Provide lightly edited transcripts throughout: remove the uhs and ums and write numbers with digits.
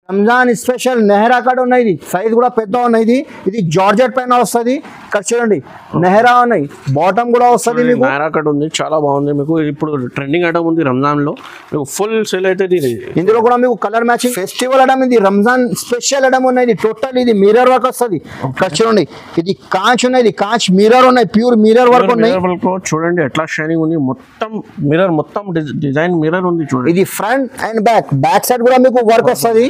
Ramzan special నెహరా cut ఉన్నాయి, size కూడా పెద్ద ఉన్నాయి. ఇది జార్జెట్ పైన వస్తుంది. ఇక్కడ చూడండి నెహరా ఉన్నాయి, బాటమ్ కూడా వస్తుంది మీకు. నెహరా కట్ ఉంది, చాలా బాగుంది. మీకు ఇప్పుడు ట్రెండింగ్ ఐటమ్ ఉంది రంజాన్ లో, మీకు ఫుల్ సేల్ అయితే. ఇందులో కూడా మీకు కలర్ మ్యాచింగ్ ఫెస్టివల్ ఐటమ్, ఇది రంజాన్ స్పెషల్ ఐటమ్ ఉన్నాయి. టోటల్ ఇది మిర్రర్ వర్క్ వస్తుంది. ఇక్కడ చూడండి ఇది కాంచ్ ఉన్నాయి, కాంచ్ మిర్రర్ ఉన్నాయి, ప్యూర్ మిర్రర్ వర్క్ ఉన్నాయి. చూడండి ఎట్లా షైనింగ్ ఉంది, మొత్తం మిర్రర్, మొత్తం డిజైన్ మిర్రర్ ఉంది చూడండి. ఇది ఫ్రంట్ అండ్ బ్యాక్ సైడ్ కూడా మీకు వర్క్ వస్తుంది.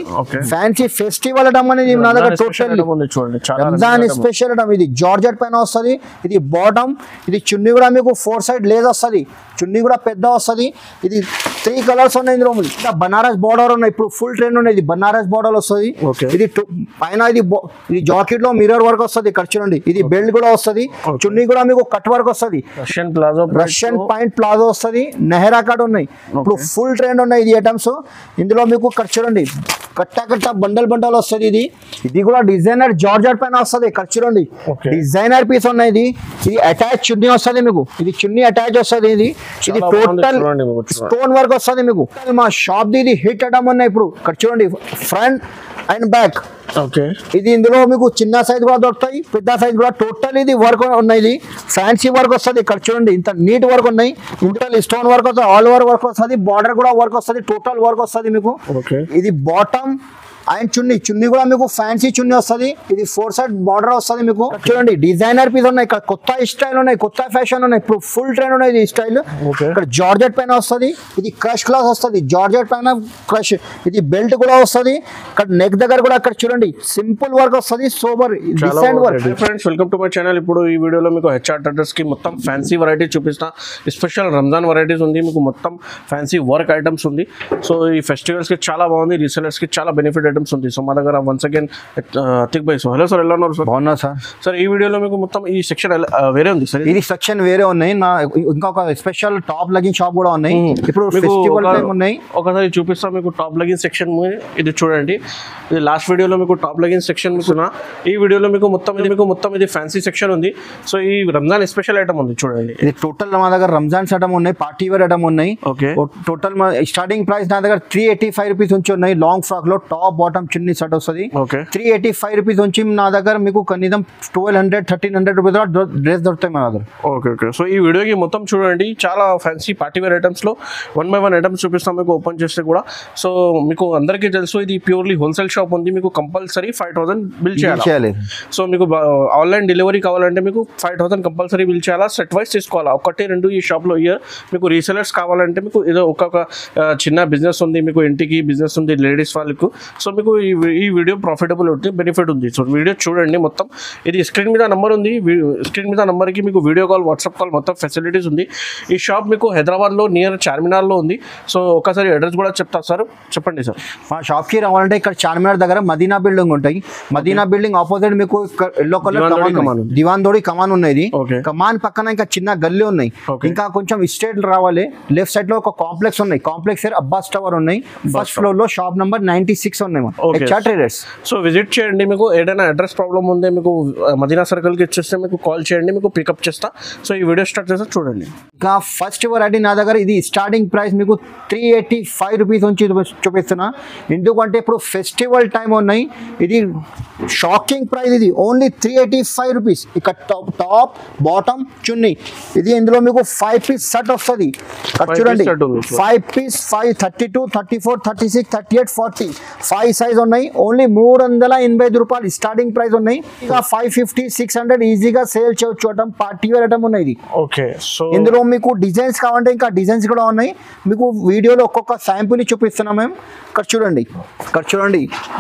ఫ్యాన్సీ ఫెస్టివల్ ఐటమ్ అనేది నా దగ్గర టోటల్ చూడండి. రంజాన్ స్పెషల్ ఐటమ్, ఇది జార్జెట్ పైన వస్తుంది. ఇది బాటమ్, ఇది చున్నీ కూడా మీకు 4 సైడ్ లేజ్ వస్తుంది, చున్నీ కూడా పెద్ద వస్తుంది. ఇది 3 కలర్స్ ఉన్నాయి. ఇందులో బనారస్ బార్డర్ ఉన్నాయి, ఇప్పుడు ఫుల్ ట్రెండ్ ఉన్నాయి. ఇది బనారస్ బార్డర్ వస్తుంది. ఇది పైన ఇది జాకెట్ లో మిర్రర్ వర్క్ వస్తుంది. ఇక్కడ చూడండి ఇది బెల్ట్ కూడా వస్తుంది, చున్నీ కూడా మీకు కట్ వర్క్ వస్తుంది. రష్యన్ పాయింట్ ప్లాజో వస్తుంది. నెహరా కట్ ఉన్నాయి, ఇప్పుడు ఫుల్ ట్రెండ్ ఉన్నాయి ఇది ఐటమ్స్. ఇందులో మీకు ఇక్కడ చూడండి కట్ట బండల్ వస్తుంది. ఇది కూడా డిజైనర్ జార్జెట్ పైన వస్తుంది. ఇక్కడ చూడండి డిజైనర్ పీస్ ఉన్నాయి. ఇది అటాచ్ చున్నీ వస్తుంది మీకు, ఇది చున్నీ అటాచ్ వస్తుంది. ఇది టోటల్ స్టోన్ వర్క్ వస్తుంది మీకు. మా షాప్ ఇది హిట్ ఐటమ్ ఉన్నాయి. ఇప్పుడు ఇక్కడ చూడండి ఫ్రంట్ అండ్ బ్యాక్. ఇది ఇందులో మీకు చిన్న సైజ్ కూడా దొరుకుతాయి, పెద్ద సైజ్ కూడా. టోటల్ ఇది వర్క్ ఉన్నాయి, ఫ్యాన్సీ వర్క్ వస్తుంది. ఇక్కడ చూడండి ఇంత నీట్ వర్క్ ఉన్నాయి. టోటల్ స్టోన్ వర్క్ వస్తుంది, ఆల్ ఓవర్ వర్క్ వస్తుంది, బార్డర్ కూడా వర్క్ వస్తుంది, టోటల్ వర్క్ వస్తుంది మీకు. ఇది బాటమ్ అండ్ చున్నీ కూడా మీకు ఫ్యాన్సీ చున్నీ వస్తుంది. ఇది 4 సైడ్ బార్డర్ వస్తుంది మీకు. చూడండి డిజైనర్ పీస్ ఉన్నాయి, ఇక్కడ కొత్త స్టైల్ ఉన్నాయి, కొత్త ఫ్యాషన్ ఉన్నాయి, ఇప్పుడు ఫుల్ ట్రెండ్ ఉన్నాయి ఇది స్టైల్. ఇక్కడ జార్జెట్ పైన వస్తుంది. ఇది క్రష్ క్లాస్ వస్తుంది, జార్జెట్ పైన క్రష్. ఇది బెల్ట్ కూడా వస్తుంది. ఇక్కడ నెక్ దగ్గర కూడా అక్కడ చూడండి సింపుల్ వర్క్ వస్తుంది, sober decent work. Friends welcome to my channel. ఇప్పుడు ఈ వీడియోలో మీకు హెచ్ఆర్ టర్టర్స్ కి మొత్తం ఫ్యాన్సీ వెరైటీ చూపిస్తా. స్పెషల్ రంజాన్ వెరైటీస్ ఉంది మీకు, మొత్తం ఫ్యాన్సీ వర్క్ ఐటమ్స్ ఉంది. సో ఈ ఫెస్టివల్స్ కి చాలా బాగుంది, రీసెలర్స్ కి చాలా బెనిఫిట్ ఐటమ్స్ ఉంది. సో మా దగ్గర వన్స్ అగైన్ అతిక్ భాయ్. సో హలో సార్, ఎలా ఉన్నారు సార్? బాగున్నా సార్. సార్ ఈ వీడియోలో మీకు మొత్తం ఈ సెక్షన్ వేరే ఉంది సార్, ఇది సెక్షన్ వేరే ఉన్నాయి. ఇంకొక స్పెషల్ టాప్ లెగిన్ షాప్ కూడా ఉన్నాయి. ఇప్పుడు ఫెస్టివల్ టైం ఉన్నాయి, ఒకసారి చూపిస్తా మీకు టాప్ లెగిన్ సెక్షన్. ఇది చూడండి, ఇది లాస్ట్ వీడియోలో మీకు టాప్ లెగిన్ సెక్షన్ మీకు, ఈ వీడియోలో మీకు మొత్తం ఇది ఫ్యాన్సీ సెక్షన్ ఉంది. సో ఈ రంజాన్ స్పెషల్ ఐటమ్ ఉంది చూడండి. ఇది టోటల్ మా దగ్గర రంజాన్ ఐటమ్ ఉన్నాయి, పార్టీ వేర్ ఐటమ్ ఉన్నాయి. ఓకే, టోటల్ స్టార్టింగ్ ప్రైస్ నా దగ్గర 385 రూపీస్ నుంచి ఉన్నాయి. లాంగ్ ఫ్రాక్ లో టాప్ బాటమ్ చున్నీ సెట్ వస్తుంది. 385 రూపీస్ నుంచి నా దగ్గర మీకు కనీసం 1200-1300 రూపీస్ డ్రెస్ దొరుకుతాయి మా దగ్గర. ఓకే. సో ఈ వీడియోకి మొత్తం చూడండి, చాలా ఫ్యాన్సీ పార్టీ వేర్ ఐటమ్స్ లో 1 by 1 ఐటమ్స్ చూపిస్తాం మీకు ఓపెన్ చేస్తే కూడా. సో మీకు అందరికీ తెలుసు ఇది ప్యూర్లీ హోల్సేల్ షాప్ ఉంది. మీకు కంపల్సరీ 5000 బిల్ చేయాలి. సో మీకు ఆన్లైన్ డెలివరీ కావాలంటే మీకు 5000 కంపల్సరీ బిల్ చేయాలా, సెట్ వైస్ తీసుకోవాలా. 1-2 ఈ షాప్ లో ఇయర్. మీకు రీసెలర్స్ కావాలంటే మీకు ఏదో ఒక్కొక్క చిన్న బిజినెస్ ఉంది, మీకు ఇంటికి బిజినెస్ ఉంది లేడీస్ వాళ్ళకు. సో మీకు ఈ వీడియో ప్రాఫిటబుల్ ఉంటుంది, బెనిఫిట్ ఉంది. సో వీడియో చూడండి మొత్తం. ఇది స్క్రీన్ మీద నెంబర్ ఉంది, స్క్రీన్ మీద నెంబర్కి మీకు వీడియో కాల్, వాట్సాప్ కాల్ మొత్తం ఫెసిలిటీస్ ఉంది. ఈ షాప్ మీకు హైదరాబాద్లో నియర్ చార్మినార్లో ఉంది. సో ఒకసారి అడ్రస్ కూడా చెప్తా సార్, చెప్పండి సార్. మా షాప్కి రావాలంటే ఇక్కడ చార్మినార్ దగ్గర మదీనా బిల్డింగ్ ఉంటాయి. మదీనా బిల్డింగ్ ఆపోజిట్ మీకు ఎల్లో కలర్ దివాన్ దోడి కమాన్ ఉన్నాయి. కమాన్ పక్కన ఇంకా చిన్న గల్లీ ఉన్నాయి. ఇంకా కొంచెం స్ట్రేట్ రావాలి, లెఫ్ట్ సైడ్ లో ఒక కాంప్లెక్స్ ఉన్నాయి. కాంప్లెక్స్ అబ్బాస్ టవర్ ఉన్నాయి. ఫస్ట్ ఫ్లోర్ లో షాప్ నంబర్ 96 ఉన్నాయి. సో విజిట్ చేయండి. మీకు ఏదైనా అడ్రస్ ప్రాబ్లమ్ ఉంటే మీకు మదీనా సర్కిల్కి ఇచ్చేస్తే మీకు కాల్ చేయండి, మీకు పికప్ చేస్తా. సో ఈ వీడియో స్టార్ట్ చేస్తే చూడండి. ఇంకా ఫస్ట్ వెరైటీ నా దగ్గర ఇది స్టార్టింగ్ ప్రైస్ మీకు 385 రూపీస్ నుంచి చూపిస్తున్నా. ఎందుకంటే ఇప్పుడు ఫెస్టివల్ టైం ఉన్నాయి. ఇది షాకింగ్ ప్రైస్, ఇది ఓన్లీ 385 రూపీస్. ఇక టాప్ బాటమ్ చున్నీ. ఇది ఇందులో మీకు 5 పీస్ సెట్ వస్తుంది. చూడండి 5 పీస్ 532, 34, 36, 38, 40 5 సైజ్ ఉన్నాయి. ఓన్లీ 385 రూపాయలు స్టార్టింగ్ ప్రైస్ ఉన్నాయి. ఇంకా 550-600 ఈజీగా సేల్ చేయొచ్చు. పార్టీ వేర్ ఐటమ్ ఉన్నాయి. ఓకే, సో ఇందులో మీకు డిజైన్స్ కావాలంటే ఇంకా డిజైన్స్ కూడా ఉన్నాయి. మీకు వీడియోలో ఒక్కొక్క శాంపుల్ చూపిస్తున్నాం మేము. ఇక్కడ చూడండి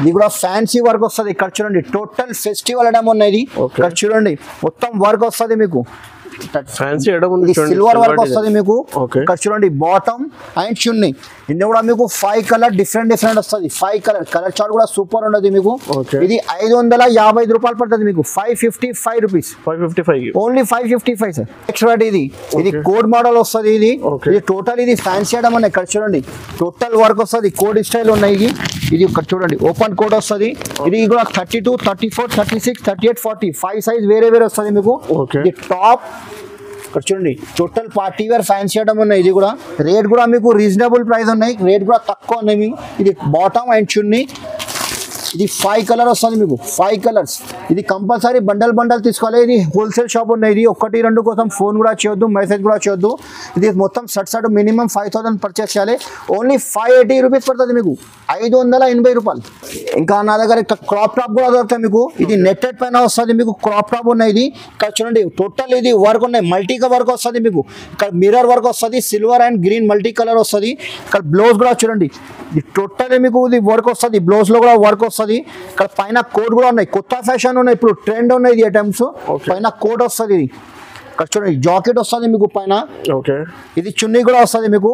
ఇది కూడా ఫ్యాన్సీ వర్క్ వస్తుంది. ఇక్కడ చూడండి టోటల్ ఫెస్టివల్ ఐటమ్ ఉన్నాయి. ఇక్కడ చూడండి మొత్తం వర్క్ వస్తుంది మీకు. ఫ్యాన్సీ సిల్వర్ వర్క్ వస్తుంది మీకు. ఇక్కడ చూడండి బాటమ్ అండ్ చున్నీ. ఇందులో కూడా మీకు 5 కలర్ డిఫరెంట్ వస్తుంది. 5 కలర్ చార్ట్ కూడా సూపర్ ఉండదు మీకు. ఇది 555 రూపాయలు పడుతుంది మీకు. 555 రూపీస్, ఓన్లీ 555 సార్. నెక్స్ట్ ఇది కోడ్ మోడల్ వస్తుంది. ఇది టోటల్ ఇది ఫ్యాన్సీ ఐటమ్ ఉన్నాయి. ఇక్కడ చూడండి టోటల్ వర్క్ వస్తుంది. కోడ్ స్టైల్ ఉన్నాయి. ఇది ఇక్కడ చూడండి ఓపెన్ కోడ్ వస్తుంది. ఇది కూడా 32, 34, 36, 38, 40 5 సైజ్ వేరే వస్తుంది మీకు. ఇది టాప్. ఇక్కడ చూడండి total party wear fancy item ఉన్నాయి. ఇది కూడా రేట్ కూడా మీకు రీజనబుల్ ప్రైస్ ఉన్నాయి, రేట్ కూడా తక్కువ ఉన్నాయి మీకు. ఇది బాటమ్ అండ్ చున్నీ. ఇది 5 కలర్ వస్తుంది మీకు 5 కలర్స్. ఇది కంపల్సరీ బండల్ తీసుకోవాలి. ఇది హోల్సేల్ షాప్ ఉన్నాయి. ఇది 1 2 కోసం ఫోన్ కూడా చేయొద్దు, మెసేజ్ కూడా చేయొద్దు. ఇది మొత్తం సెట్ మినిమం 5000 పర్చేస్ చేయాలి. ఓన్లీ 580 రూపీస్ పడుతుంది మీకు, 580 రూపాయలు. ఇంకా నా దగ్గర క్రాప్ టాప్ కూడా దొరుకుతాయి మీకు. ఇది నెట్టెడ్ పైన వస్తుంది మీకు, క్రాప్ టాప్ ఉన్నాయి. ఇది ఇక్కడ చూడండి టోటల్ ఇది వర్క్ ఉన్నాయి, మల్టీగా వర్క్ వస్తుంది మీకు. ఇక్కడ మిర్రర్ వర్క్ వస్తుంది, silver and green multi colour వస్తుంది. ఇక్కడ బ్లౌజ్ కూడా చూడండి ఇది టోటల్ మీకు ఇది వర్క్ వస్తుంది, బ్లౌజ్ లో కూడా వర్క్ వస్తుంది. ఇక్కడ పైన కోట్ కూడా ఉన్నాయి, కొత్త ఫ్యాషన్ ఉన్నాయి, ఇప్పుడు ట్రెండ్ ఉన్నాయి ఇది ఐటమ్స్. పైన కోట్ వస్తుంది. ఇది ఇక్కడ చూడండి జాకెట్ వస్తుంది మీకు పైన. ఓకే, ఇది చున్నీ కూడా వస్తుంది మీకు.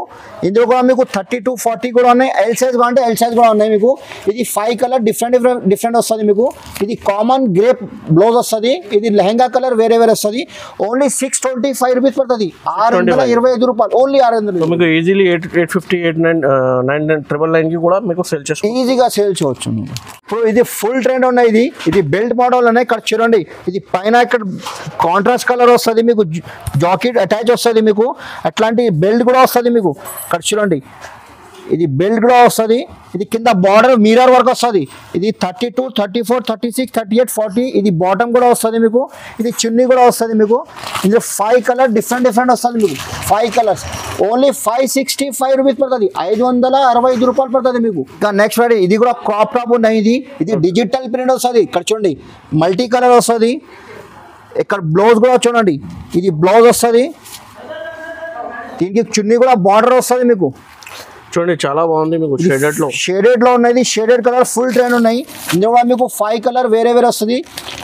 ఇందులో కూడా మీకు 32 40 కూడా ఉన్నాయి. ఎల్ సైజ్ కావాలంటే ఎల్ సైజ్ కూడా ఉన్నాయి మీకు. ఇది 5 కలర్ డిఫరెంట్ వస్తుంది మీకు. ఇది కామన్ గ్రేప్ బ్లౌజ్ వస్తుంది. ఇది లెహంగా కలర్ వేరే వస్తుంది. ఓన్లీ 625 రూపీస్ పడుతుంది, 625 రూపాయలు, ఓన్లీ 600. మీకు ఈజీలీ 850 899 కి కూడా మీకు సేల్ చేసుకోవచ్చు, ఈజీగా సేల్ చేయవచ్చు. ఇప్పుడు ఇది ఫుల్ ట్రెండ్ ఉన్నాయి. ఇది బెల్ట్ మోడల్ ఉన్నాయి. ఇక్కడ చూడండి ఇది పైన ఇక్కడ కాంట్రాస్ట్ కలర్ వస్తుంది మీకు, జాకెట్ అటాచ్ వస్తుంది మీకు. అట్లాంటి బెల్ట్ కూడా వస్తుంది మీకు. ఇక్కడ చూడండి ఇది బెల్ట్ కూడా వస్తుంది. ఇది కింద బార్డర్ మిర్రర్ వర్క్ వస్తుంది. ఇది 32 34 36 38 40. ఇది బాటమ్ కూడా వస్తుంది మీకు. ఇది చున్నీ కూడా వస్తుంది మీకు. ఇందులో 5 కలర్ డిఫరెంట్ వస్తుంది మీకు. 5 కలర్స్ ఓన్లీ 565 రూపీస్ పడుతుంది, 565 రూపాయలు పడుతుంది మీకు. ఇంకా నెక్స్ట్ వెరైటీ ఇది కూడా క్రాప్ టాప్ ఉన్నాయి. ఇది డిజిటల్ ప్రింట్ వస్తుంది. ఇక్కడ చూడండి మల్టీ కలర్ వస్తుంది. ఇక్కడ బ్లౌజ్ కూడా చూడండి ఇది బ్లౌజ్ వస్తుంది. దీనికి చున్నీ కూడా బార్డర్ వస్తుంది మీకు. చూడండి చాలా బాగుంది మీకు. షేడెడ్ లో ఉన్నాయి, షేడెడ్ కలర్ ఫుల్ ట్రెండ్ ఉన్నాయి. ఇందులో మీకు 5 కలర్ వేరే వస్తుంది.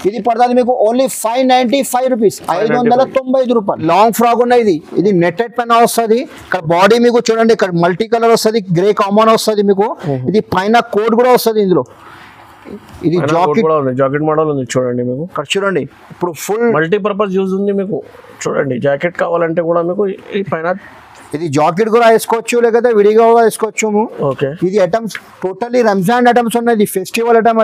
ఇది పడుతుంది మీకు ఓన్లీ 595 రూపీస్, 595 రూపాయలు. లాంగ్ ఫ్రాక్ ఉన్నాయి. ఇది నెట్టెడ్ పైన వస్తుంది. ఇక్కడ బాడీ మీకు చూడండి ఇక్కడ మల్టీ కలర్ వస్తుంది, గ్రే కామన్ వస్తుంది మీకు. ఇది పైన కోట్ కూడా వస్తుంది. ఇందులో ఇది జాకెట్ మోడల్ ఉంది చూడండి మీకు. ఇక్కడ చూడండి ఇప్పుడు ఫుల్ మల్టీపర్పస్ యూజ్ ఉంది మీకు. చూడండి జాకెట్ కావాలంటే కూడా మీకు ఈ పైన ఇది జాకెట్ కూడా వేసుకోవచ్చు, లేకపోతే విడిగా కూడా వేసుకోవచ్చు. ఓకే, ఇది ఐటమ్స్ టోటల్లీ రంజాన్ ఐటమ్స్ ఉన్నాయి. ఇది ఫెస్టివల్ ఐటమ్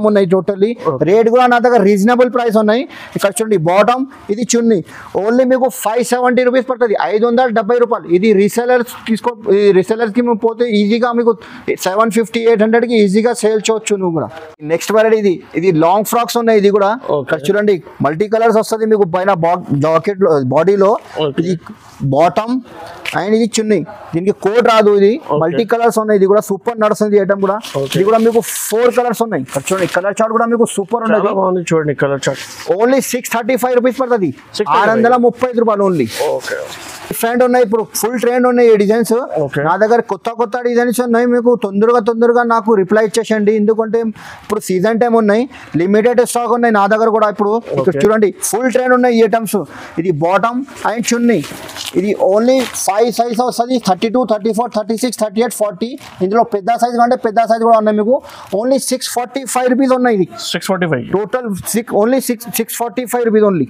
ఉన్నాయి టోటల్లీ. రేట్ కూడా నా దగ్గర రీజనబుల్ ప్రైస్ ఉన్నాయి. ఇక్కడ చూడండి బాటమ్, ఇది చున్నీ ఓన్లీ మీకు 570 రూపీస్ పడుతుంది, 570 రూపాయలు. ఇది రీసెలర్స్ రీసెలర్స్కి పోతే ఈజీగా మీకు 750 800కి ఈజీగా సేల్ చేయొచ్చు నువ్వు కూడా. నెక్స్ట్ వెరైటీ ఇది లాంగ్ ఫ్రాక్స్ ఉన్నాయి. ఇది కూడా ఇక్కడ చూడండి మల్టీ కలర్స్ వస్తుంది మీకు. పైన జాకెట్ బాడీలో ఇది బాటమ్ అండ్ ఇది చున్నీ. దీనికి కోట్ రాదు. ఇది మల్టీ కలర్స్ ఉన్నాయి. ఇది కూడా సూపర్ నడుస్తుంది ఐటమ్ కూడా. ఇది కూడా మీకు 4 కలర్స్ ఉన్నాయి. చూడండి కలర్ చార్ట్ కూడా మీకు సూపర్ ఉన్నది. చూడండి కలర్ చార్ట్ ఓన్లీ 635 రూపీస్ పడుతుంది, 635 రూపాయలు ఓన్లీ. డిఫరెంట్ ఉన్నాయి. ఇప్పుడు ఫుల్ ట్రెండ్ ఉన్నాయి ఈ డిజైన్స్. నా దగ్గర కొత్త డిజైన్స్ ఉన్నాయి. మీకు తొందరగా నాకు రిప్లై ఇచ్చేసండి, ఎందుకంటే ఇప్పుడు సీజన్ టైం ఉన్నాయి, లిమిటెడ్ స్టాక్ ఉన్నాయి నా దగ్గర కూడా. ఇప్పుడు చూడండి ఫుల్ ట్రెండ్ ఉన్నాయి ఈ ఐటమ్స్. ఇది బాటమ్ అండ్ చున్నీ. ఇది ఓన్లీ 5 సైజ్ వస్తుంది, 32 34 36 38 40. ఇందులో పెద్ద సైజ్ కంటే పెద్ద సైజ్ కూడా ఉన్నాయి మీకు. ఓన్లీ 645 రూపీస్ ఉన్నాయి. ఇది 645 total, only 645 rupees only.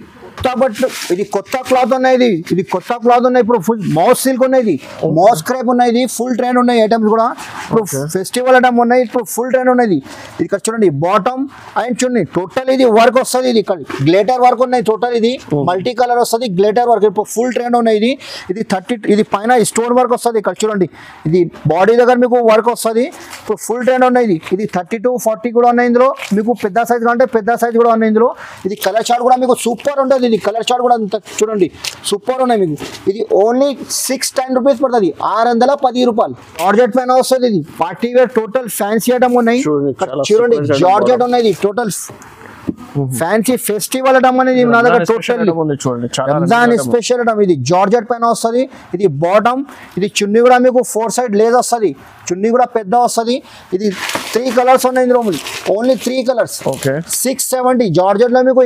But ఇది కొత్త క్లాత్ ఉన్నాయి. ఇది కొత్త క్లాత్ ఉన్నాయి. ఇప్పుడు ఫుల్ మౌస్ సిల్క్ ఉన్నాయి, మౌస్ క్రేప్ ఉన్నాయి. ఫుల్ ట్రెండ్ ఉన్నాయి ఐటమ్స్ కూడా. ఇప్పుడు ఫెస్టివల్ ఐటమ్ ఉన్నాయి. ఇప్పుడు ఫుల్ ట్రెండ్ ఉన్నాయి. ఇది ఇక్కడ చూడండి బాటమ్ అండ్ చూడండి టోటల్ ఇది వర్క్ వస్తుంది. ఇది ఇక్కడ గ్లేటర్ వర్క్ ఉన్నాయి. టోటల్ ఇది మల్టీ కలర్ వస్తుంది, గ్లేటర్ వర్క్. ఇప్పుడు ఫుల్ ట్రెండ్ ఉన్నాయి. ఇది 30. ఇది పైన స్టోన్ వర్క్ వస్తుంది. ఇక్కడ చూడండి ఇది బాడీ దగ్గర మీకు వర్క్ వస్తుంది. ఇప్పుడు ఫుల్ ట్రెండ్ ఉన్నాయి. ఇది 32 40 కూడా ఉన్నాయి. ఇందులో మీకు పెద్ద సైజ్ కంటే పెద్ద సైజ్ కూడా ఉన్నాయి. ఇందులో ఇది కలర్ చార్ట్ కూడా మీకు సూపర్ ఉంటుంది. ఇది కలర్ చార్ట్ కూడా అంత చూడండి సూపర్ ఉన్నాయి మీకు. ఇది ఓన్లీ 610 రూపీస్ పడుతుంది, 610 రూపాయలు. జార్జెట్ పైన వస్తుంది. ఇది party wear total fancy item ఉన్నాయి. చూడండి జార్జెట్ ఉన్నాయి. టోటల్ ఫ్యాన్సీ ఫెస్టివల్ ఐటమ్ అనేది నా దగ్గర టోటల్ రంజాన్ స్పెషల్ ఐటమ్. ఇది జార్జెట్ పైన వస్తుంది. ఇది బాటమ్. ఇది చున్నీ కూడా మీకు 4 సైడ్ లేజ్ వస్తుంది. చున్నీ కూడా పెద్ద వస్తుంది. ఇది 3 కలర్స్ ఉన్నాయి. ఇందులో ఓన్లీ 3 కలర్స్. 670. జార్జెట్ లో మీకు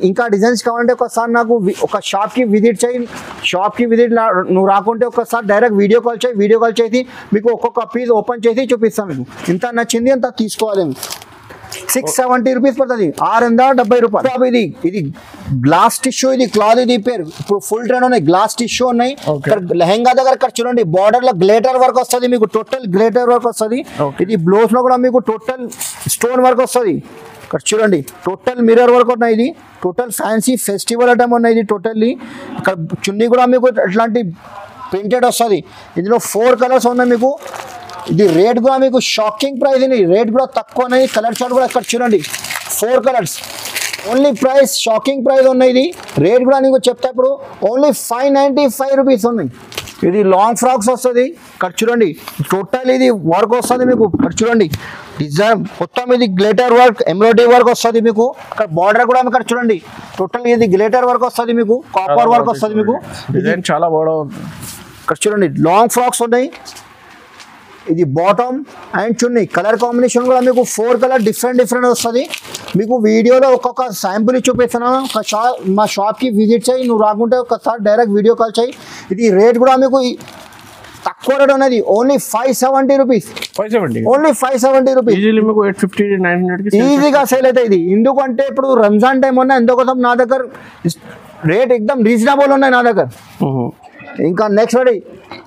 ఇంకా డిజైన్స్ కావాలంటే ఒకసారి నాకు ఒక షాప్ కి విజిట్ చేయి. నువ్వు రాకుంటే ఒకసారి డైరెక్ట్ వీడియో కాల్ చేసి మీకు ఒక్కొక్క పీస్ ఓపెన్ చేసి చూపిస్తాను. మీకు ఇంత నచ్చింది అంత తీసుకోవాలి. 670 రూపీస్ పడుతుంది, 670 రూపాయలు. ఇది గ్లాస్ టిష్యూ. ఇది క్లాత్. ఇది పేరు ఇప్పుడు ఫుల్ ట్రెండ్ ఉన్నాయి. గ్లాస్ టిష్యూ ఉన్నాయి. లెహంగా దగ్గర ఇక్కడ చూడండి బార్డర్ లో గ్లేటర్ వర్క్ వస్తుంది మీకు. టోటల్ గ్లేటర్ వర్క్ వస్తుంది. ఇది బ్లౌజ్ లో కూడా మీకు టోటల్ స్టోన్ వర్క్ వస్తుంది. ఇక్కడ చూడండి టోటల్ మిర్రర్ వర్క్ ఉన్నాయి. ఇది టోటల్ ఫ్యాన్సీ ఫెస్టివల్ ఐటమ్ ఉన్నాయి. ఇది టోటల్లీ ఇక్కడ చున్నీ కూడా మీకు అట్లాంటి ప్రింటెడ్ వస్తుంది. ఇందులో 4 కలర్స్ ఉన్నాయి మీకు. ఇది రేట్ కూడా మీకు షాకింగ్ ప్రైస్ ఇది, రేట్ కూడా తక్కువ ఉన్నాయి. కలర్ చార్ట్ కూడా ఇక్కడ చూడండి 4 colours only price, shocking price ఉన్నాయి. ఇది రేట్ కూడా నీకు చెప్తా ఇప్పుడు ఓన్లీ 595 రూపీస్ ఉన్నాయి. ఇది లాంగ్ ఫ్రాక్స్ వస్తుంది. ఇక్కడ చూడండి టోటల్ ఇది వర్క్ వస్తుంది మీకు. ఇక్కడ చూడండి డిజైన్ మొత్తం ఇది గ్లిటర్ వర్క్, ఎంబ్రాయిడరీ వర్క్ వస్తుంది మీకు. ఇక్కడ బార్డర్ కూడా ఇక్కడ చూడండి టోటల్ ఇది గ్లిటర్ వర్క్ వస్తుంది మీకు, కాపర్ వర్క్ వస్తుంది మీకు. డిజైన్ చాలా బాగుంది. ఇక్కడ చూడండి లాంగ్ ఫ్రాక్స్ ఉన్నాయి. ఇది bottom and chunni colour combination కూడా మీకు 4 కలర్ డిఫరెంట్ వస్తుంది మీకు. వీడియోలో ఒక్కొక్క శాంపుల్ చూపిస్తున్నాను. మా షాప్కి విజిట్ చేయి, నువ్వు రాకుంటే ఒకసారి డైరెక్ట్ వీడియో కాల్ చేయి. ఇది రేట్ కూడా మీకు తక్కువ రేట్ ఉన్నది, ఓన్లీ 570 రూపీస్. 570 ఓన్లీ 570 రూపీస్ మీకు 850 900 ఈజీగా సేల్ అవుతాయి. ఇది ఎందుకంటే ఇప్పుడు రంజాన్ టైం ఉన్నాయి, ఎందుకోసం నా దగ్గర రేట్ ఎక్దమ్ రీజనబుల్ ఉన్నాయి నా దగ్గర. ఇంకా నెక్స్ట్ రెడీ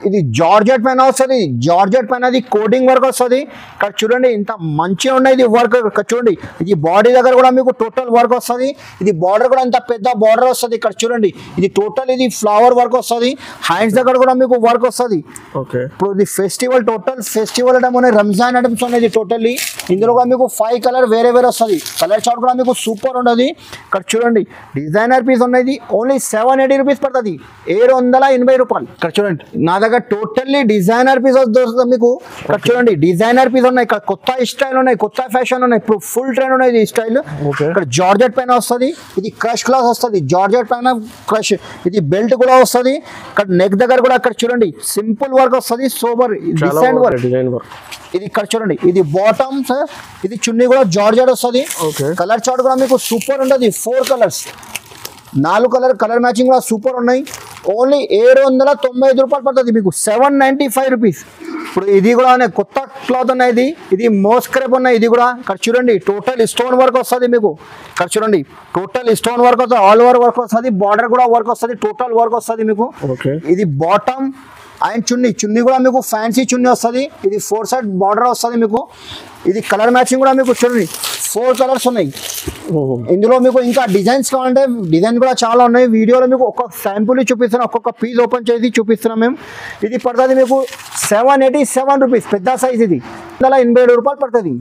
ఇది జార్జెట్ పైన వస్తుంది. జార్జెట్ పైన అది కోటింగ్ వర్క్ వస్తుంది. ఇక్కడ చూడండి ఇంత మంచిగా ఉన్నాయి ఇది వర్క్. ఇక్కడ చూడండి ఇది బాడీ దగ్గర కూడా మీకు టోటల్ వర్క్ వస్తుంది. ఇది బార్డర్ కూడా ఇంత పెద్ద బార్డర్ వస్తుంది. ఇక్కడ చూడండి ఇది టోటల్ ఇది ఫ్లవర్ వర్క్ వస్తుంది. హ్యాండ్స్ దగ్గర కూడా మీకు వర్క్ వస్తుంది. ఓకే ఇప్పుడు ఇది ఫెస్టివల్ టోటల్ ఫెస్టివల్ ఐటమ్ ఉన్నాయి, రంజాన్ ఐటమ్స్ ఉన్నాయి టోటల్లీ. ఇందులో కూడా మీకు 5 కలర్ వేరే వస్తుంది. కలర్ చార్ట్ కూడా మీకు సూపర్ ఉండదు. ఇక్కడ చూడండి డిజైనర్ పీస్ ఉన్నది, ఓన్లీ 780 రూపీస్ పడుతుంది, 780 రూపాయలు. ఇక్కడ చూడండి నా దగ్గర టోటల్లీ డిజైనర్ పీస్ దొరుకుతుంది మీకు. ఇక్కడ చూడండి డిజైనర్ పీస్ ఉన్నాయి. ఇక్కడ కొత్త స్టైల్ ఉన్నాయి, కొత్త ఫ్యాషన్ ఉన్నాయి, ఇప్పుడు ఫుల్ ట్రెండ్ ఉన్నాయి ఈ స్టైల్. ఇక్కడ జార్జెట్ పైన వస్తుంది. ఇది క్రష్ క్లాస్ వస్తుంది. జార్జెట్ పైన క్రష్. ఇది బెల్ట్ కూడా వస్తుంది. ఇక్కడ నెక్ దగ్గర కూడా ఇక్కడ చూడండి సింపుల్ వర్క్ వస్తుంది, సోబర్ డిజైన్ వర్క్. ఇది ఇక్కడ చూడండి ఇది బాటమ్ సార్. ఇది చున్నీ కూడా జార్జెట్ వస్తుంది. కలర్ చార్ట్ కూడా మీకు సూపర్ ఉంటుంది. 4 కలర్స్ 4 కలర్ మ్యాచింగ్ కూడా సూపర్ ఉన్నాయి. ఓన్లీ 795 రూపాయలు పడుతుంది మీకు, 795 రూపీస్. ఇప్పుడు ఇది కూడా కొత్త క్లాత్ ఉన్నాయి. ఇది మోస్క్రేప్ ఉన్నాయి. ఇది కూడా ఇక్కడ చూడండి టోటల్ స్టోన్ వర్క్ వస్తుంది మీకు. ఇక్కడ చూడండి టోటల్ స్టోన్ వర్క్ వస్తుంది, ఆల్ ఓవర్ వర్క్ వస్తుంది, బార్డర్ కూడా వర్క్ వస్తుంది, టోటల్ వర్క్ వస్తుంది మీకు. ఇది బాటమ్ అండ్ చున్నీ కూడా మీకు ఫ్యాన్సీ చున్నీ వస్తుంది. ఇది 4 సైడ్ బార్డర్ వస్తుంది మీకు. ఇది కలర్ మ్యాచింగ్ కూడా మీకు చూడండి 4 కలర్స్ ఉన్నాయి. ఇందులో మీకు ఇంకా డిజైన్స్ కావాలంటే డిజైన్ కూడా చాలా ఉన్నాయి. వీడియోలో మీకు ఒక్కొక్క శాంపుల్ చూపిస్తున్నాం, ఒక్కొక్క పీస్ ఓపెన్ చేసి చూపిస్తున్నాం మేము. ఇది పడుతుంది మీకు 787 రూపీస్, పెద్ద సైజ్. ఇది 187 రూపాయలు పడుతుంది.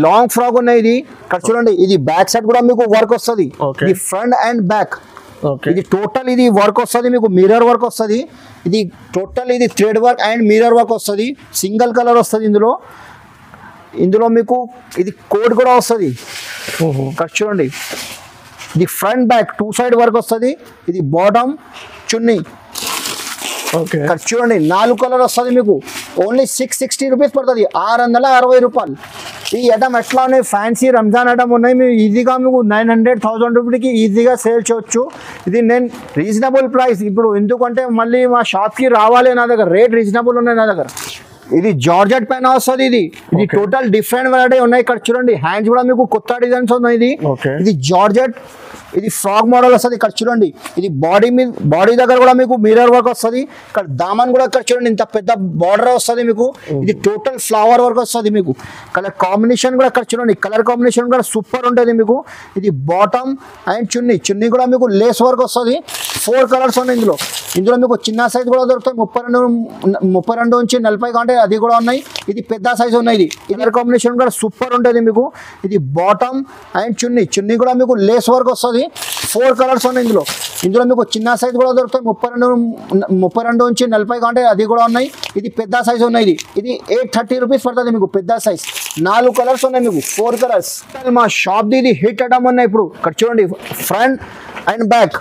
లాంగ్ ఫ్రాక్ ఉన్నాయి. ఇది ఇక్కడ చూడండి ఇది బ్యాక్ సైడ్ కూడా మీకు వర్క్ వస్తుంది. ఇది ఫ్రంట్ అండ్ బ్యాక్. ఇది టోటల్ ఇది వర్క్ వస్తుంది మీకు, మిర్రర్ వర్క్ వస్తుంది. ఇది టోటల్ ఇది thread work and mirror work వస్తుంది. సింగిల్ కలర్ వస్తుంది ఇందులో మీకు. ఇది కోడ్ కూడా వస్తుంది. ఇక్కడ చూడండి ఇది ఫ్రంట్ బ్యాక్ 2 సైడ్ వర్క్ వస్తుంది. ఇది బాటమ్ చున్నీ. ఇక్కడ చూడండి 4 కలర్ వస్తుంది మీకు, ఓన్లీ 660 రూపీస్ పడుతుంది, 660 రూపాయలు. ఈ ఐటమ్ ఎట్లా ఉన్నాయి, ఫ్యాన్సీ రంజాన్ ఐటమ్ ఉన్నాయి. మీరు ఈజీగా మీకు 900-1000 రూపీకి ఈజీగా సేల్ చేయొచ్చు. ఇది నేను రీజనబుల్ ప్రైస్ ఇప్పుడు, ఎందుకంటే మళ్ళీ మా షాప్కి రావాలి. నా దగ్గర రేట్ రీజనబుల్ ఉన్నాయి నా దగ్గర. ఇది జార్జెట్ పైన వస్తుంది. ఇది టోటల్ డిఫరెంట్ వెరైటీ ఉన్నాయి. ఇక్కడ చూడండి హ్యాండ్స్ కూడా మీకు కొత్త డిజైన్స్ ఉన్నాయి. ఇది జార్జెట్, ఇది ఫ్రాక్ మోడల్ వస్తుంది. ఇక్కడ చూడండి ఇది బాడీ దగ్గర కూడా మీకు మిర్రర్ వర్క్ వస్తుంది. ఇక్కడ దామన్ కూడా ఇక్కడ చూడండి ఇంత పెద్ద బార్డర్ వస్తుంది మీకు. ఇది టోటల్ ఫ్లవర్ వర్క్ వస్తుంది మీకు. కలర్ కాంబినేషన్ కూడా ఇక్కడ చూడండి, కలర్ కాంబినేషన్ కూడా సూపర్ ఉంటుంది మీకు. ఇది బాటమ్ అండ్ చున్నీ కూడా మీకు లేస్ వర్క్ వస్తుంది. 4 కలర్స్ ఉన్నాయి ఇందులో మీకు చిన్న సైజ్ కూడా దొరుకుతాయి, 32 నుంచి 40 కంటే అది కూడా ఉన్నాయి. ఇది పెద్ద సైజ్ ఉన్నాయి. ఇది కలర్ కాంబినేషన్ కూడా సూపర్ ఉంటుంది మీకు. ఇది బాటమ్ అండ్ చున్నీ కూడా మీకు లేస్ వర్క్ వస్తుంది. 4 కలర్స్ ఉన్నాయి ఇందులో మీకు చిన్న సైజ్ కూడా దొరుకుతాయి, 32 నుంచి 40 కంటే అది కూడా ఉన్నాయి. ఇది పెద్ద సైజ్ ఉన్నాయి. ఇది 830 రూపీస్ పడుతుంది మీకు, పెద్ద సైజ్. 4 కలర్స్ ఉన్నాయి మీకు, 4 కలర్స్. మా షాప్ ఇది హిట్ ఐటమ్ ఉన్నాయి. ఇప్పుడు ఇక్కడ చూడండి ఫ్రంట్ అండ్ బ్యాక్.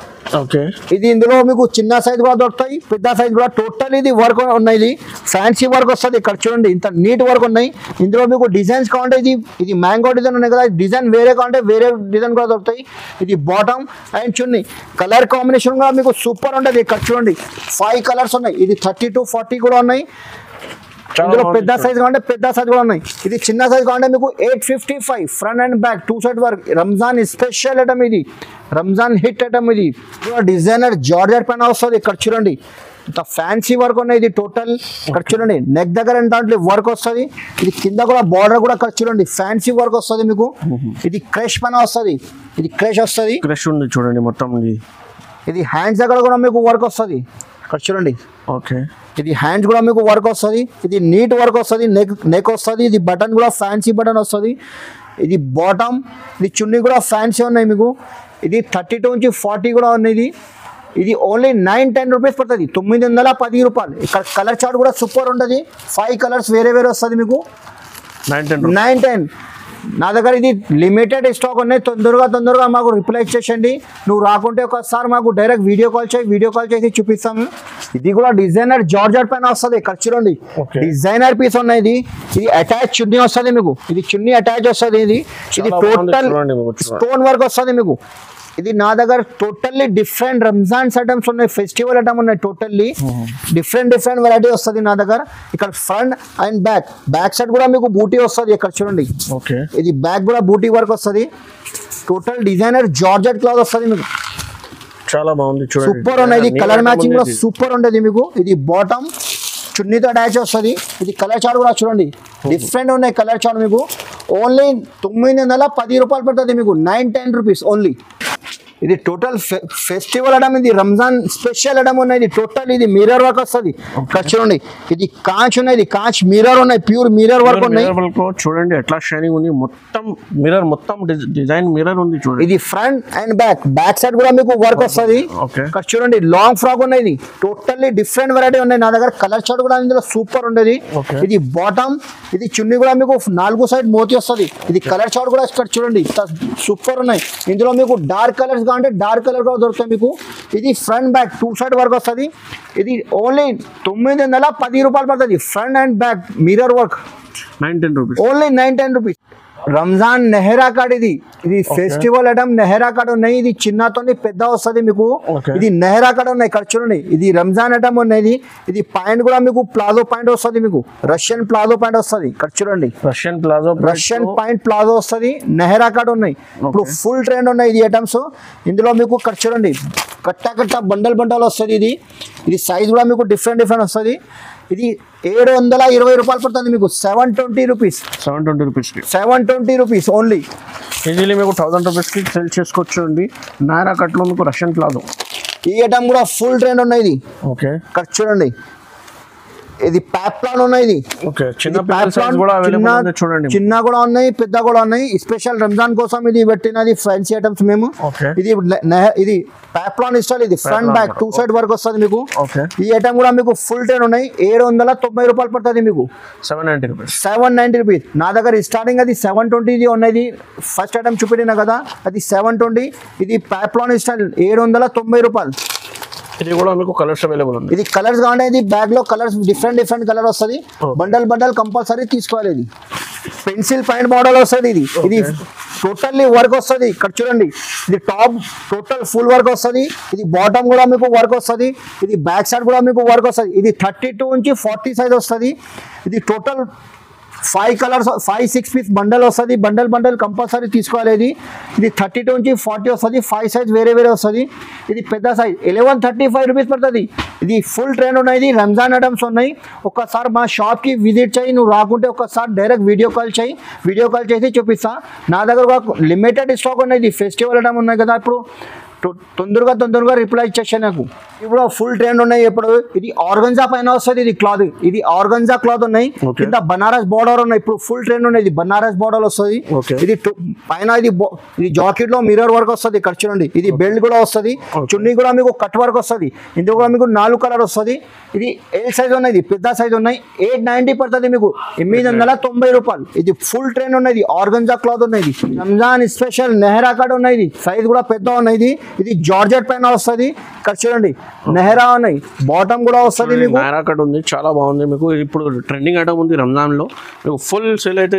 ఇది ఇందులో మీకు చిన్న సైజ్ కూడా దొరుకుతాయి, పెద్ద సైజ్ కూడా. టోటల్ ఇది వర్క్ ఉన్నాయి, ఫ్యాన్సీ వర్క్ వస్తుంది. ఇక్కడ చూడండి ఇంత నీట్ వర్క్ ఉన్నాయి. ఇందులో మీకు డిజైన్స్ కావాలంటే ఇది మ్యాంగో డిజైన్ ఉన్నాయి కదా, డిజైన్ వేరే కావాలంటే వేరే డిజైన్ కూడా దొరుకుతాయి. ఇది bottom and chunni. Colour combination కూడా మీకు సూపర్ ఉంటుంది. ఇక్కడ చూడండి 5 కలర్స్ ఉన్నాయి. ఇది 30-40 కూడా ఉన్నాయి. ఇందులో పెద్ద సైజ్ కావాలంటే పెద్ద సైజ్ కూడా ఉన్నాయి. ఇది చిన్న సైజ్ కావాలంటే మీకు 855. Front and back 2 side work. Ramzan special item ఇది, రంజాన్ హిట్ ఐటమ్ ఇది. డిజైనర్ జార్జెట్ పైన వస్తుంది. ఇక్కడ చూడండి ఇంత ఫ్యాన్సీ వర్క్ ఉన్నాయి. ఇది టోటల్ ఇక్కడ చూడండి నెక్ దగ్గర దాంట్లో వర్క్ వస్తుంది. ఇది కింద కూడా బార్డర్ కూడా ఇక్కడ చూడండి ఫ్యాన్సీ వర్క్ వస్తుంది మీకు. ఇది క్రష్ పైన వస్తుంది. ఇది క్రష్ వస్తుంది, క్రష్ ఉంది చూడండి మొత్తం. ఇది హ్యాండ్స్ దగ్గర కూడా మీకు వర్క్ వస్తుంది. ఇక్కడ చూడండి ఇది హ్యాండ్స్ కూడా మీకు వర్క్ వస్తుంది, ఇది నీట్ వర్క్ వస్తుంది, నెక్ వస్తుంది, ఇది బటన్ కూడా ఫ్యాన్సీ బటన్ వస్తుంది, ఇది బాటమ్, ఇది చున్నీ కూడా ఫ్యాన్సీ ఉన్నాయి మీకు, ఇది 32 నుంచి 40 కూడా ఉన్నాయి, ఇది ఓన్లీ 910 రూపీస్ పడుతుంది, 910 రూపాయలు. ఇక్కడ కలర్ చార్ట్ కూడా సూపర్ ఉంటుంది, 5 కలర్స్ వేరే వస్తుంది మీకు 910. నా దగ్గర ఇది లిమిటెడ్ స్టాక్ ఉన్నాయి, తొందరగా మాకు రిప్లై ఇచ్చేసండి. నువ్వు రాకుంటే ఒకసారి మాకు డైరెక్ట్ వీడియో కాల్ చేసి చూపిస్తాము. ఇది కూడా డిజైనర్ జార్జెట్ పైన వస్తుంది, ఇక్కడ చూడండి డిజైనర్ పీస్ ఉన్నాయి. ఇది అటాచ్ చున్నీ వస్తుంది మీకు, ఇది చున్నీ అటాచ్ వస్తుంది, ఇది టోటల్ స్టోన్ వర్క్ వస్తుంది మీకు. ఇది నా దగ్గర టోటల్లీ డిఫరెంట్ రంజాన్స్ ఐటమ్స్ ఉన్నాయి, ఫెస్టివల్ ఐటమ్ ఉన్నాయి, టోటల్లీ డిఫరెంట్ వెరైటీ వస్తుంది నా దగ్గర. ఇక్కడ ఫ్రంట్ అండ్ బ్యాక్ సైడ్ కూడా మీకు బూటీ వస్తుంది, ఇక్కడ చూడండి ఇది బ్యాక్ కూడా బూటీ వర్క్ వస్తుంది, టోటల్ డిజైనర్ జార్జెట్ క్లాత్ వస్తుంది మీకు. చాలా బాగుంది, సూపర్ ఉన్నది, కలర్ మ్యాచింగ్ కూడా సూపర్ ఉండేది మీకు. ఇది బాటమ్ చున్నీతో అటాచ్ వస్తుంది, ఇది కలర్ చార్ట్ కూడా చూడండి డిఫరెంట్ ఉన్నాయి కలర్ చార్ట్ మీకు. ఓన్లీ 910 రూపాయలు పడుతుంది మీకు, 910 రూపీస్ ఓన్లీ. ఇది టోటల్ ఫెస్టివల్ ఐటమ్, ఇది రంజాన్ స్పెషల్ ఐటమ్ ఉన్నాయి. ఇది టోటల్ ఇది మిర్రర్ వర్క్ వస్తుంది, ఇక్కడ చూడండి ఇది కాంచ్ ఉన్నాయి, ఇది కాంచ్ మిర్రర్ ఉన్నాయి, ప్యూర్ మిర్రర్ వర్క్ ఉన్నాయి. చూడండి ఎట్లా షైనింగ్ ఉంది, మొత్తం డిజైన్ మిర్రర్ ఉంది చూడండి. ఇది ఫ్రంట్ అండ్ బ్యాక్ సైడ్ కూడా మీకు వర్క్ వస్తుంది, ఇక్కడ చూడండి లాంగ్ ఫ్రాక్ ఉన్నాయి, ఇది టోటల్లీ డిఫరెంట్ వెరైటీ ఉన్నాయి నా దగ్గర. కలర్ చార్ట్ కూడా ఇందులో సూపర్ ఉండేది. ఇది బాటమ్, ఇది చున్నీ కూడా మీకు 4 సైడ్ మోతి వస్తుంది, ఇది కలర్ చార్ట్ కూడా ఇక్కడ చూడండి సూపర్ ఉన్నాయి. ఇందులో మీకు డార్క్ కలర్స్ అంటే డార్క్ కలర్ కూడా దొరుకుతాయి మీకు. ఇది ఫ్రంట్ బ్యాక్ 2 సైడ్ వర్క్ వస్తుంది, ఇది ఓన్లీ 910 రూపాయలు పడుతుంది. Front and back mirror work 910 rupees only 910 rupees. Ramzan నెహరా కార్డ్, ఇది ఫెస్టివల్ ఐటమ్ నెహరా కార్డ్ ఉన్నాయి, ఇది చిన్నతో పెద్ద వస్తుంది మీకు. ఇది నెహరా కార్డ్ ఉన్నాయి, ఇక్కడ చూడండి ఇది రంజాన్ ఐటమ్ ఉన్నాయి. ఇది పాయింట్ కూడా మీకు ప్లాజో పాయింట్ వస్తుంది మీకు, రష్యన్ ప్లాజో పాయింట్ వస్తుంది, ఇక్కడ చూడండి రష్యన్ పాయింట్ ప్లాజో వస్తుంది. నెహరా కార్డ్ ఉన్నాయి, ఇప్పుడు ఫుల్ ట్రెండ్ ఉన్నాయి ఇది ఐటమ్స్. ఇందులో మీకు ఇక్కడ చూడండి కట్ట బండల్ వస్తుంది. ఇది సైజ్ కూడా మీకు డిఫరెంట్ వస్తుంది. ఇది 720 రూపాయలు పడుతుంది మీకు, 720 రూపీస్ ఓన్లీ. ఈజీలీ మీకు 1000 రూపీస్కి సెల్ చేసుకోవచ్చు అండి. నాయరా కట్లో మీకు రష్యన్ ప్లాజో, ఈ ఐటమ్ కూడా ఫుల్ ట్రెండ్ ఉన్నాయి. ఇది ఇక్కడ చూడండి ఇది ప్యాప్లాన్ ఉన్నాయి, ఇది చిన్న కూడా ఉన్నాయి, పెద్ద కూడా ఉన్నాయి. స్పెషల్ రంజాన్ కోసం ఇది పెట్టినది ఫ్యాన్సీ ఐటమ్స్ మేము. ఇది ప్యాప్లాన్ ఇస్తారు, ఇది ఫ్రంట్ బ్యాక్ 2 సైడ్ వర్క్ వస్తుంది మీకు. ఈ ఐటమ్ కూడా మీకు ఫుల్ ట్రెండ్ ఉన్నాయి, 790 రూపాయలు పడుతుంది మీకు, 790 రూపీస్. నా దగ్గర స్టార్టింగ్ అది 720 ఉన్నది, ఫస్ట్ ఐటమ్ చూపెట్టినా కదా అది 720. ఇది ప్యాప్లాన్ స్టైల్ 790 రూపాయలు. ఇది కూడా మీకు కలర్స్ అవైలబుల్ ఉంది. ఇది కలర్స్ కావాలంటే ఇది బ్యాగ్ లో కలర్స్ డిఫరెంట్ కలర్ వస్తుంది, బండల్ కంపల్సరీ తీసుకోవాలి. ఇది పెన్సిల్ పాయింట్ మోడల్ వస్తుంది, ఇది టోటల్లీ వర్క్ వస్తుంది, ఇక్కడ చూడండి ఇది టాప్ టోటల్ ఫుల్ వర్క్ వస్తుంది. ఇది బాటమ్ కూడా మీకు వర్క్ వస్తుంది, ఇది బ్యాక్ సైడ్ కూడా మీకు వర్క్ వస్తుంది. ఇది 32 నుంచి 40 సైజ్ వస్తుంది. ఇది టోటల్ 5 కలర్స్ 5-6 పీస్ బండల్ వస్తుంది, బండల్ కంపల్సరీ తీసుకోవాలి. ఇది 32 నుంచి 40 వస్తుంది, 5 సైజ్ వేరే వస్తుంది. ఇది పెద్ద సైజ్ 1135 రూపీస్ పడుతుంది. ఇది ఫుల్ ట్రెండ్ ఉన్నాయి, రంజాన్ ఐటమ్స్ ఉన్నాయి. ఒక్కసారి మా షాప్కి విజిట్ చేయి, నువ్వు రాకుంటే ఒకసారి డైరెక్ట్ వీడియో కాల్ చేసి చూపిస్తా. నా దగ్గర లిమిటెడ్ స్టాక్ ఉన్నాయి, ఇది ఫెస్టివల్ ఐటమ్ ఉన్నాయి కదా, ఇప్పుడు తొందరగా రిప్లై ఇచ్చేసాను నాకు. ఇప్పుడు ఫుల్ ట్రెండ్ ఉన్నాయి. ఇప్పుడు ఇది ఆర్గంజా పైన వస్తుంది, ఇది క్లాత్, ఇది ఆర్గంజా క్లాత్ ఉన్నాయి, కింద బనారస్ బార్డర్ ఉన్నాయి. ఇప్పుడు ఫుల్ ట్రెండ్ ఉన్నాయి, ఇది బనారస్ బార్డర్ వస్తుంది. ఇది పైన ఇది జాకెట్ లో మిర్రర్ వర్క్ వస్తుంది, ఇక్కడ చూడండి. ఇది బెల్ట్ కూడా వస్తుంది, చున్నీ కూడా మీకు కట్ వర్క్ వస్తుంది. ఇందులో కూడా మీకు 4 కలర్ వస్తుంది. ఇది ఎల్ సైజ్ ఉన్నాయి, పెద్ద సైజ్ ఉన్నాయి, 890 పడుతుంది మీకు, 890 రూపాయలు. ఇది ఫుల్ ట్రెండ్ ఉన్నాయి, ఆర్గంజా క్లాత్ ఉన్నాయి. రంజాన్ స్పెషల్ నెహరా కార్డ్ ఉన్నాయి, సైజ్ కూడా పెద్ద ఉన్నాయి. ఇది జార్జెట్ పైన వస్తుంది, ఇక్కడ చూడండి నెహరా ఉన్నాయి, బాటమ్ కూడా వస్తుంది మీకు. నెహరా కట్ ఉంది, చాలా బాగుంది మీకు. ఇప్పుడు ట్రెండింగ్ ఐటమ్ ఉంది రంజాన్ లో, మీకు ఫుల్ సేల్ అయితే.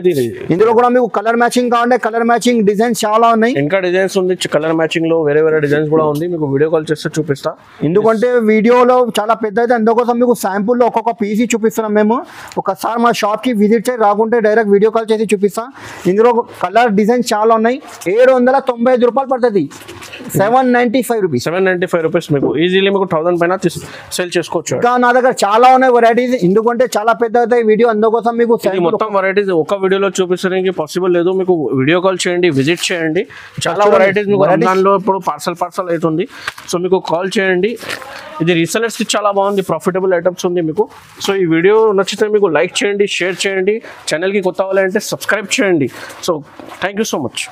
ఇందులో కూడా మీకు కలర్ మ్యాచింగ్ కావాలంటే కలర్ మ్యాచింగ్ డిజైన్స్ చాలా ఉన్నాయి, ఇంకా డిజైన్స్ ఉంది కలర్ మ్యాచింగ్ లో, వేరే డిజైన్స్ కూడా ఉంది. మీకు వీడియో కాల్ చేస్తే చూపిస్తా, ఎందుకంటే వీడియోలో చాలా పెద్ద అయితే అందుకోసం మీకు శాంపుల్ లో ఒక్కొక్క పీసీ చూపిస్తున్నాం మేము. ఒకసారి మా షాప్ కి విజిట్ చేసి రాకుంటే డైరెక్ట్ వీడియో కాల్ చేసి చూపిస్తా. ఇందులో కలర్ డిజైన్స్ చాలా ఉన్నాయి. 795 రూపాయలు పడుతుంది, 7 795 రూపీస్. 795 రూపీస్ మీకు ఈజీలీ మీకు 1000 పైన సేల్ చేసుకోవచ్చు. ఇంకా నా దగ్గర చాలా ఉన్నాయి వెరైటీస్, ఎందుకంటే చాలా పెద్ద అవుతాయి వీడియో, అందుకోసం మీకు ఇది మొత్తం వెరైటీస్ ఒక వీడియోలో చూపించడానికి పాసిబుల్ లేదు. మీకు వీడియో కాల్ చేయండి, విజిట్ చేయండి. చాలా వెరైటీస్ మీకు రంజాన్లో ఇప్పుడు పార్సల్ అవుతుంది. సో మీకు కాల్ చేయండి. ఇది రీసెలర్స్కి చాలా బాగుంది, ప్రాఫిటబుల్ ఐటమ్స్ ఉంది మీకు. సో ఈ వీడియో నచ్చితే మీకు లైక్ చేయండి, షేర్ చేయండి. ఛానల్కి కొత్త అవ్వాలంటే సబ్స్క్రైబ్ చేయండి. So thank you so much.